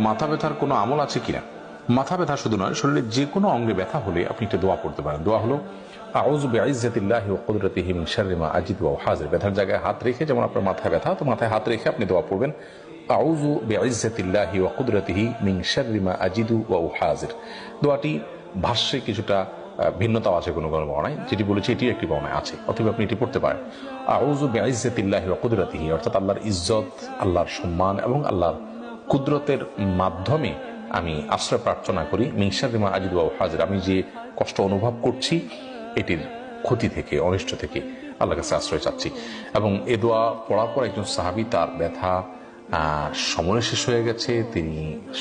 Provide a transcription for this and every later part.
মাথা ব্যথার কোনো আমল আছে কিনা? মাথা ব্যথা শুধু নয়, শরীরের যে কোনো অঙ্গে ব্যথা হলে আপনি একটা দোয়া পড়তে পারেন। দোয়া হলো আউযু বিইজ্জাতিল্লাহি ওয়া কুদরাতিহি মিন শাররি মা আজিদু ওয়া উহাযির। ব্যথার জায়গায় হাত রেখে, যেমন আপনার মাথায় ব্যথা, তো মাথায় হাত রেখে আপনি দোয়া পড়বেন আউযু বিইজ্জাতিল্লাহি ওয়া কুদরাতিহি মিন শাররি মা আজিদু ওয়া উহাযির। দোয়াটি ভাষ্যে কিছুটা ভিন্নতাও আছে, কোনো কোনো বর্ণায়, যেটি বলেছি এটিও একটি বর্ণায় আছে, অথবা আপনি এটি পড়তে পারেন আউযু বিইজ্জাতিল্লাহি ওয়া কুদরাতিহি, অর্থাৎ আল্লাহর ইজ্জত, আল্লাহর সম্মান এবং আল্লাহর কুদরতের মাধ্যমে আমি আশ্রয় প্রার্থনা করি মিন শাররি মা আজিদু ওয়া উহাযির, আমি যে কষ্ট অনুভব করছি এটির ক্ষতি থেকে, অনিষ্ট থেকে আল্লাহর কাছে আশ্রয় চাচ্ছি। এবং এ দোয়া পড়ার পর একজন সাহাবী তার ব্যথা সমরে শেষ হয়ে গেছে, তিনি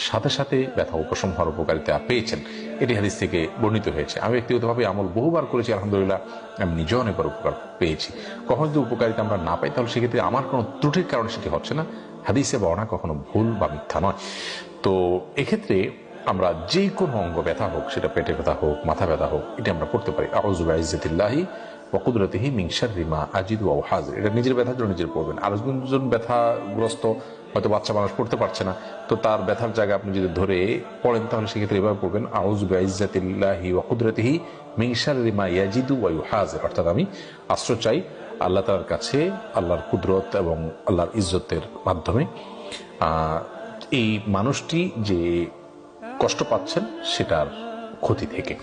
সাথে সাথে ব্যথা উপশম হওয়ার উপকারিতা পেয়েছেন, এটি হাদিস থেকে বর্ণিত হয়েছে। আমি ব্যক্তিগতভাবে আমল বহুবার করেছি, আলহামদুলিল্লাহ আমি নিজেও অনেকবার উপকার পেয়েছি। কখনো যদি উপকারিতা আমরা না পাই, তাহলে সেক্ষেত্রে আমার কোনো ত্রুটির কারণে সেটি হচ্ছে না, হাদিসে বর্ণনা কখনো ভুল বা মিথ্যা নয়। তো এক্ষেত্রে আমরা যে কোনো অঙ্গ ব্যথা হোক, সেটা পেটে ব্যথা হোক, মাথা ব্যথা হোক, এটা আমরা পড়তে পারি আউযু বিইজ্জাতিল্লাহি ওয়া কুদরাতিহি মিন শাররি মা আজিদু ওয়া উহাযির। এটা নিজের ব্যথার জন্য নিজের পড়বেন। আরেকজন ব্যথাগ্রস্ত, হয়তো বাচ্চা মানুষ পড়তে পারছে না, তো তার ব্যথার জায়গা আপনি যদি ধরে পড়েন, তাহলে সেক্ষেত্রে এভাবে পড়বেন আউযু বিইজ্জাতিল্লাহি ওয়া কুদরাতিহি মিন শাররি মা ইয়াজিদু ওয়া ইউহাযির, অর্থাৎ আমি আশ্রয় চাই আল্লাহ তাআলার কাছে, আল্লাহর কুদরত এবং আল্লাহর ইজ্জতের মাধ্যমে এই মানুষটি যে কষ্ট পাচ্ছেন সেটার ক্ষতি থেকে।